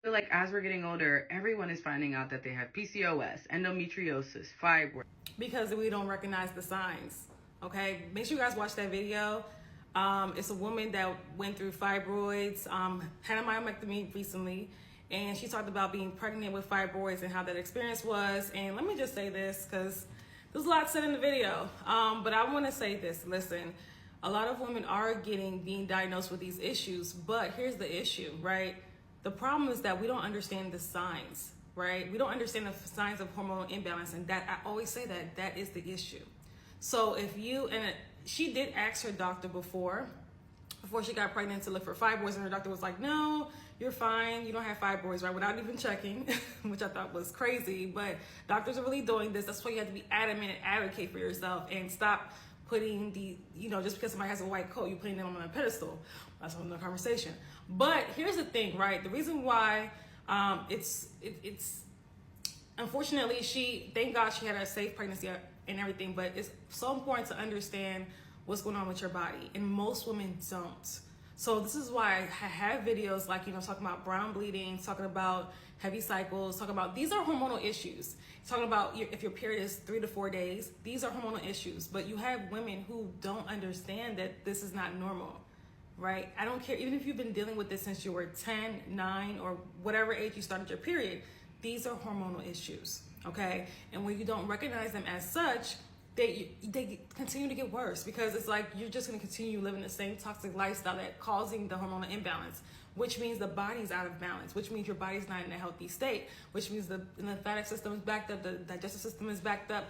feel like as we're getting older, everyone is finding out that they have PCOS, endometriosis, fibroids. Because we don't recognize the signs, okay? Make sure you guys watch that video. It's a woman that went through fibroids, had a myomectomy recently, and she talked about being pregnant with fibroids and how that experience was. And let me just say this, because there's a lot said in the video, but I want to say this. Listen, a lot of women are being diagnosed with these issues, but here's the issue, right? The problem is that we don't understand the signs, right? We don't understand the signs of hormonal imbalance, and that I always say that is the issue. So if you, and she did ask her doctor before she got pregnant to look for fibroids, and her doctor was like, no, you're fine, you don't have fibroids, right? Without even checking, which I thought was crazy, but doctors are really doing this. That's why you have to be adamant and advocate for yourself and stop putting just because somebody has a white coat, you're putting them on a pedestal. That's another conversation. But here's the thing, right? The reason why it's unfortunately, thank God she had a safe pregnancy and everything, but it's so important to understand what's going on with your body, and most women don't. So this is why I have videos like, talking about brown bleeding, talking about heavy cycles, talking about, these are hormonal issues. Talking about if your period is 3 to 4 days, these are hormonal issues. But you have women who don't understand that this is not normal, right? I don't care, even if you've been dealing with this since you were 10, 9, or whatever age you started your period, these are hormonal issues, okay? And when you don't recognize them as such, they continue to get worse, because it's like you're just going to continue living the same toxic lifestyle that causing the hormonal imbalance, which means the body's out of balance, which means your body's not in a healthy state, which means the lymphatic system is backed up, the digestive system is backed up.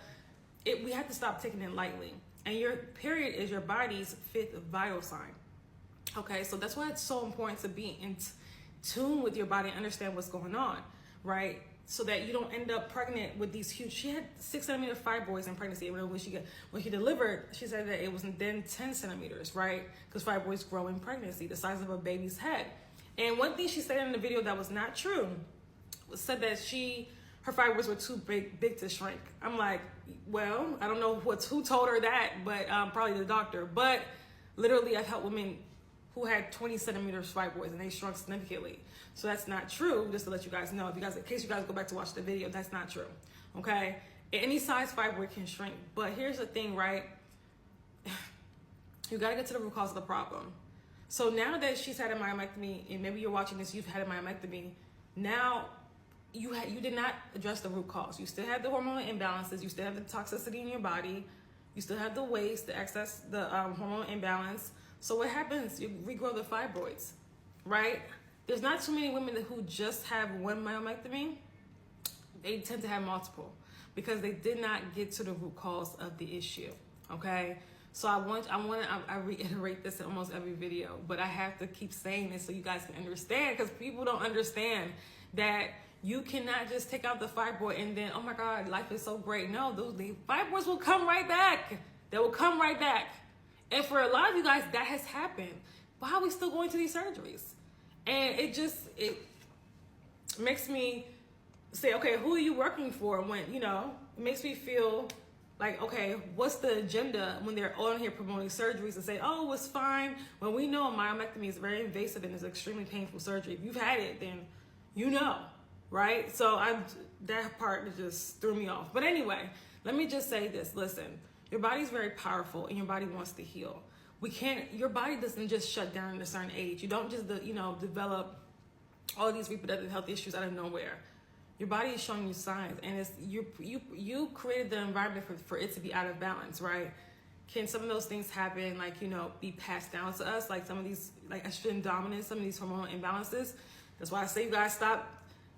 We have to stop taking it lightly. And your period is your body's 5th vital sign. Okay, so that's why it's so important to be in tune with your body and understand what's going on, right? So that you don't end up pregnant with these huge, she had 6 centimeter fibroids in pregnancy. When she delivered, she said that it was then 10 centimeters, right? Because fibroids grow in pregnancy, the size of a baby's head. And one thing she said in the video that was not true said that her fibroids were too big to shrink. I'm like, well, I don't know who told her that, but probably the doctor. But literally, I've helped women who had 20 centimeters fibroids and they shrunk significantly. So that's not true, just to let you guys know. In case you guys go back to watch the video, that's not true, okay? Any size fibroid can shrink. But here's the thing, right? You gotta get to the root cause of the problem. So now that she's had a myomectomy, and maybe you're watching this, you've had a myomectomy, now you did not address the root cause. You still have the hormonal imbalances, you still have the toxicity in your body, you still have the waste, the excess, the hormonal imbalance. So what happens? You regrow the fibroids, right? There's not too many women who just have one myomectomy. They tend to have multiple because they did not get to the root cause of the issue, okay? So I reiterate this in almost every video, but I have to keep saying this so you guys can understand, because people don't understand that you cannot just take out the fibroid and then, oh my God, life is so great. No, the fibroids will come right back. They will come right back. And for a lot of you guys, that has happened. Why are we still going to these surgeries? And it makes me say, okay, who are you working for? When, it makes me feel like, okay, what's the agenda when they're on here promoting surgeries and say, oh, it's fine, when we know a myomectomy is very invasive and is extremely painful surgery. If you've had it, then you know, right? So that part just threw me off. But anyway, let me just say this. Listen, your body's very powerful and your body wants to heal. Your body doesn't just shut down at a certain age. You don't just, develop all these reproductive health issues out of nowhere. Your body is showing you signs, and it's you created the environment for it to be out of balance, right? Can some of those things happen, like, be passed down to us, like some of these, like estrogen dominance, some of these hormonal imbalances? That's why I say you guys stop,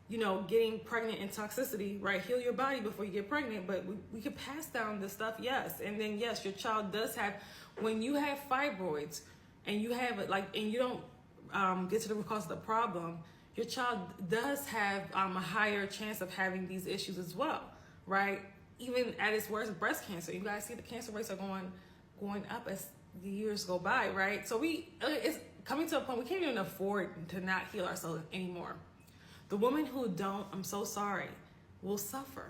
getting pregnant in toxicity, right? Heal your body before you get pregnant, but we can pass down this stuff, yes. And then, yes, your child does have, when you have fibroids and you have it, and you don't get to the root cause of the problem, your child does have a higher chance of having these issues as well, right? Even at its worst, breast cancer. You guys see the cancer rates are going up as the years go by, right? So it's coming to a point we can't even afford to not heal ourselves anymore. The women who don't, I'm so sorry, will suffer.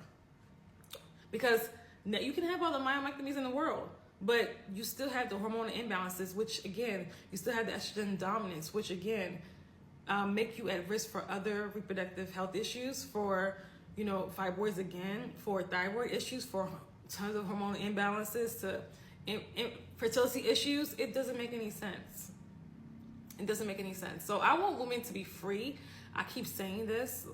Because you can have all the myomectomies in the world, but you still have the hormonal imbalances, which again, you still have the estrogen dominance, which again, make you at risk for other reproductive health issues, for, you know, fibroids again, for thyroid issues, for tons of hormonal imbalances, to fertility issues. It doesn't make any sense. It doesn't make any sense. So I want women to be free. I keep saying this.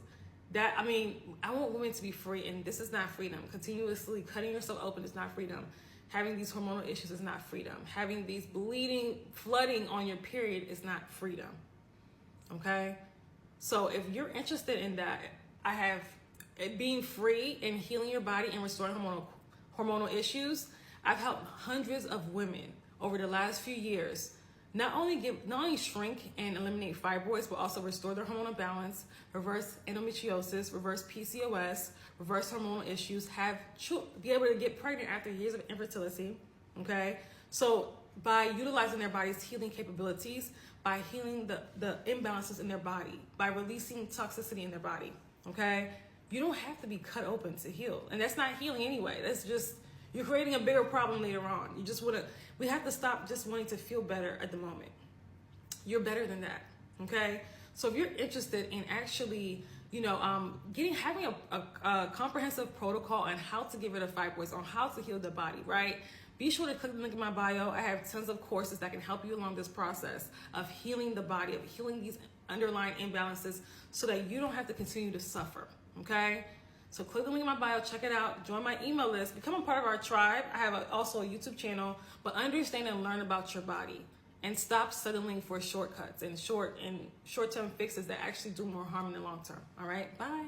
I want women to be free, and this is not freedom. Continuously cutting yourself open is not freedom. Having these hormonal issues is not freedom. Having these bleeding, flooding on your period is not freedom. Okay? So if you're interested in that, I have being free and healing your body and restoring hormonal issues. I've helped hundreds of women over the last few years not only shrink and eliminate fibroids, but also restore their hormonal balance, reverse endometriosis, reverse PCOS, reverse hormonal issues, be able to get pregnant after years of infertility. Okay, so by utilizing their body's healing capabilities, by healing the imbalances in their body, by releasing toxicity in their body. Okay, you don't have to be cut open to heal, and that's not healing anyway. That's just, you're creating a bigger problem later on. We have to stop just wanting to feel better at the moment. You're better than that, okay? So if you're interested in actually, you know, having a comprehensive protocol on how to get rid of fibroids, on how to heal the body, right? Be sure to click the link in my bio. I have tons of courses that can help you along this process of healing the body, of healing these underlying imbalances, so that you don't have to continue to suffer, okay? So click the link in my bio, check it out, join my email list, become a part of our tribe. I have also a YouTube channel, but understand and learn about your body, and stop settling for shortcuts and short-term fixes that actually do more harm in the long term. All right, bye.